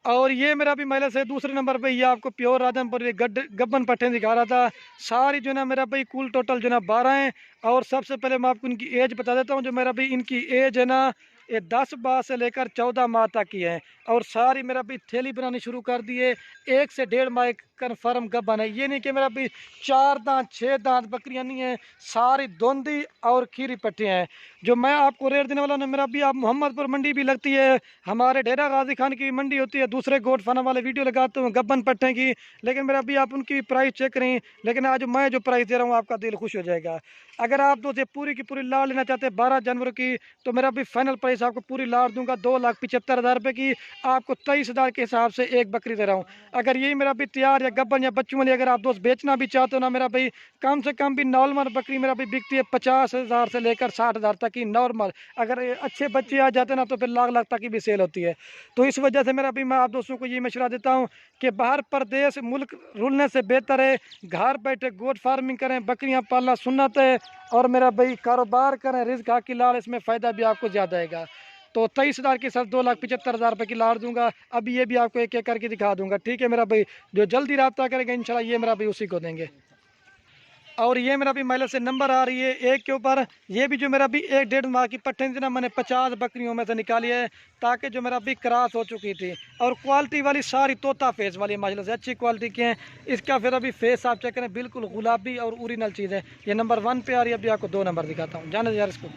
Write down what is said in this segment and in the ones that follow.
और ये मेरा भी महिला से दूसरे नंबर पे ये आपको प्योर राजनपुर गब्बन पट्टे दिखा रहा था। सारी जो ना मेरा भाई कुल टोटल जो ना 12 हैं। और सबसे पहले मैं आपको इनकी एज बता देता हूँ। जो मेरा भाई इनकी एज है ना, ये 10 माह से लेकर 14 माह तक की है। और सारी मेरा भाई थैली बनानी शुरू कर दी है। 1 से 1.5 माह कन्फर्म गब्बन है। ये नहीं कि मेरा भाई 4 दांत 6 दांत बकरियां नहीं है, सारी धुंधी और खीरी पट्टियाँ हैं। जो मैं आपको रेट देने वाला हूं ना मेरा भी, आप मोहम्मदपुर मंडी भी लगती है, हमारे डेरा गाजी खान की भी मंडी होती है, दूसरे गोट फाना वाले वीडियो लगाते हैं गब्बन पट्टे की, लेकिन मेरा भी आप उनकी प्राइस चेक करें। लेकिन आज मैं जो प्राइस दे रहा हूँ आपका दिल खुश हो जाएगा। अगर आप तो पूरी की पूरी लाड़ लेना चाहते हैं 12 जनवरी की, तो मेरा भी फाइनल प्राइस आपको पूरी लाड़ दूंगा 2,75,000 रुपये की। आपको 23,000 के हिसाब से एक बकरी दे रहा हूँ। अगर यही मेरा भी तैयार या गब्बन या बच्चों वाली अगर आप दोस्त बेचना भी चाहते हो ना मेरा भाई, कम से कम भी नॉर्मल बकरी मेरा भी बिकती है 50,000 से लेकर 60,000 तक की नॉर्मल। अगर अच्छे बच्चे आ जाते ना तो फिर लाख लाख तक की भी सेल होती है। तो इस वजह से मेरा भी मैं आप दोस्तों को ये मशवरा देता हूँ कि बाहर प्रदेश मुल्क रुलने से बेहतर है घर बैठे गोट फार्मिंग करें, बकरियां पालना सुन्नत है। और मेरा भाई कारोबार करें, रिस्क हाकी लाल, इसमें फ़ायदा भी आपको ज़्यादा आएगा। तो 23,000 की सर 2,75,000 रुपये की लाड़ दूंगा। अभी ये भी आपको एक एक करके दिखा दूंगा, ठीक है मेरा भाई। जो जल्दी रब्ता करेगा इंशाल्लाह ये मेरा भाई उसी को देंगे। और ये मेरा भी महिला से नंबर आ रही है एक के ऊपर। ये भी जो मेरा भी 1-1.5 माह की पट्टे थी ना, मैंने 50 बकरियों में से निकाली है, ताकि जो मेरा भी क्रॉस हो चुकी थी। और क्वालिटी वाली सारी तोता फेस वाली माशाल्लाह से अच्छी क्वालिटी की है। इसका फिर अभी फेस आप चेक करें, बिल्कुल गुलाबी और ओरिजिनल चीज़ है। ये नंबर 1 पे आ रही है। अभी आपको 2 नंबर दिखाता हूँ, जाने यार इसको।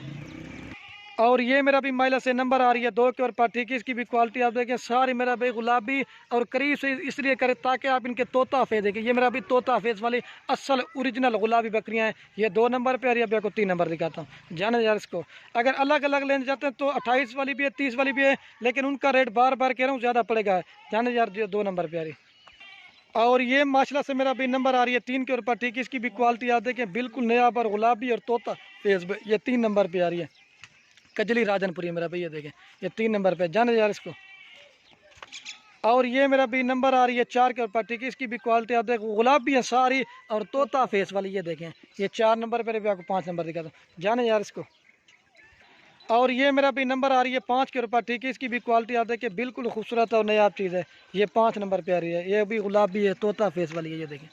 और ये मेरा भी महिला से नंबर आ रही है 2 के और पर, ठीक है। इसकी भी क्वालिटी आप देखें, सारी मेरा भाई गुलाबी और करीब से इसलिए करें ताकि आप इनके तोता फेस देखें। ये मेरा भी तोता फेस वाली असल ओरिजिनल गुलाबी बकरियां हैं। ये 2 नंबर पे आ रही है। अभी आपको 3 नंबर दिखाता हूँ, जाने यार इसको। अगर अलग अलग लेने जाते हैं तो 28 वाली भी है, 30 वाली भी है, लेकिन उनका रेट बार बार कह रहा हूँ ज़्यादा पड़ेगा। जाने यार जो 2 नंबर पे आ रही। और ये माशाल्लाह से मेरा भी नंबर आ रही है 3 के ऊपर, ठीक है। इसकी भी क्वालिटी आप देखें, बिल्कुल नया पर गुलाबी और तोता फेस, ये 3 नंबर पे आ रही है। कजली राजनपुरी मेरा भैया देखें, ये 3 नंबर पे, जाने यार इसको। और ये मेरा भी नंबर आ रही है 4 के ऊपर, ठीक है। इसकी भी क्वालिटी आप देखो, गुलाबी है सारी और तोता फेस वाली, ये देखें। ये 4 नंबर पर भी आपको 5 नंबर दिखाता हूँ, जाने यार इसको। और ये मेरा भी नंबर आ रही है 5 के ऊपर, ठीक है। इसकी भी क्वालिटी आप देखिए, बिल्कुल खूबसूरत और नयाब चीज़ है। ये 5 नंबर पे आ रही है। ये भी गुलाबी है, तोता फेस वाली है, ये देखें।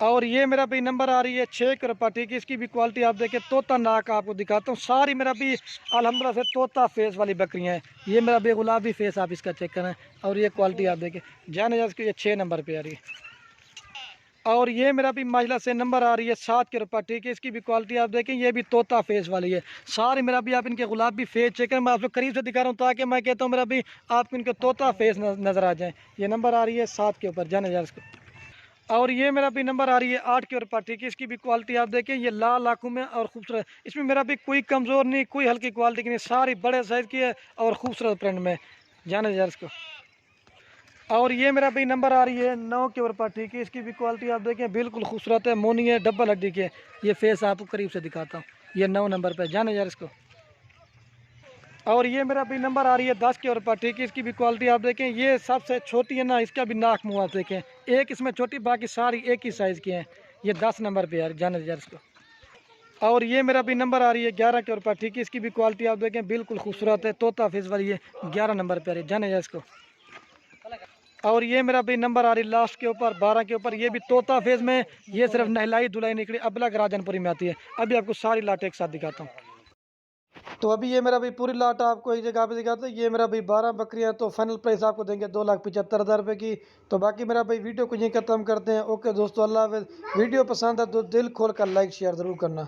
और ये मेरा भी नंबर आ रही है 6 के ऊपर, ठीक है। इसकी भी क्वालिटी आप देखें, तोता नाक आपको दिखाता हूँ। सारी मेरा भी अल्हम्दुलिल्लाह से तोता फेस वाली बकरियाँ हैं। ये मेरा भी गुलाबी फेस आप इसका चेक करें। और ये क्वालिटी आप देखें, जाने जा इसकी, ये 6 नंबर पे आ रही है। और ये मेरा भी माजला से नंबर आ रही है 7 के ऊपर, ठीक है। इसकी भी क्वालिटी आप देखें, ये भी तोता फेस वाली है। सारी मेरा भी आप इनके गुलाबी फेस चेक करें। मैं आपको करीब से दिखा रहा हूँ ताकि मैं कहता हूँ मेरा भी आपको इनके तोता फेस नज़र आ जाए। ये नंबर आ रही है 7 के ऊपर, जाने जा इसको। और ये मेरा भी नंबर आ रही है 8 के ऊपर, ठीक है। इसकी भी क्वालिटी आप देखें, ये लाल आँखों में और खूबसूरत। इसमें मेरा भी कोई कमज़ोर नहीं, कोई हल्की क्वालिटी की नहीं, सारी बड़े साइज़ की है और खूबसूरत प्रिंट में, जाने जा इसको। और ये मेरा भी नंबर आ रही है 9 के ऊपर, ठीक है। इसकी भी क्वालिटी आप देखें, बिल्कुल खूबसूरत है, मोनी है, डबल हड्डी के। ये फेस आपको करीब से दिखाता हूँ, ये 9 नंबर पे, जाने यार इसको। और ये मेरा भी नंबर आ रही है 10 के ऊपर, ठीक है। इसकी भी क्वालिटी आप देखें, ये सबसे छोटी है ना, इसका भी नाक मुँह आप देखें, एक इसमें छोटी, बाकी सारी एक ही साइज़ की हैं। ये 10 नंबर पे यार, जाने यार इसको। और ये मेरा भी नंबर आ रही है 11 के ऊपर, ठीक है। इसकी भी क्वालिटी आप देखें, बिल्कुल खूबसूरत है, तोता फेस वाली है, 11 नंबर पे आ रही है, जाने यार इसको। और ये मेरा भी नंबर आ रही लास्ट के ऊपर 12 के ऊपर, ये भी तोता फेज में, ये सिर्फ नहलाई धुलाई निकली अबलग राजनपुरी में आती है। अभी आपको सारी लाट एक साथ दिखाता हूँ। तो अभी ये मेरा भी पूरी लाट आपको एक जगह पे दिखाता हूँ। ये मेरा भी 12 बकरियाँ, तो फाइनल प्राइस आपको देंगे 2,75,000 रुपये की। तो बाकी मेरा भाई वीडियो को यहीं ख़त्म करते हैं। ओके दोस्तों, अल्लाह हाफ़िज़। वीडियो पसंद है तो दिल खोल कर लाइक शेयर ज़रूर करना।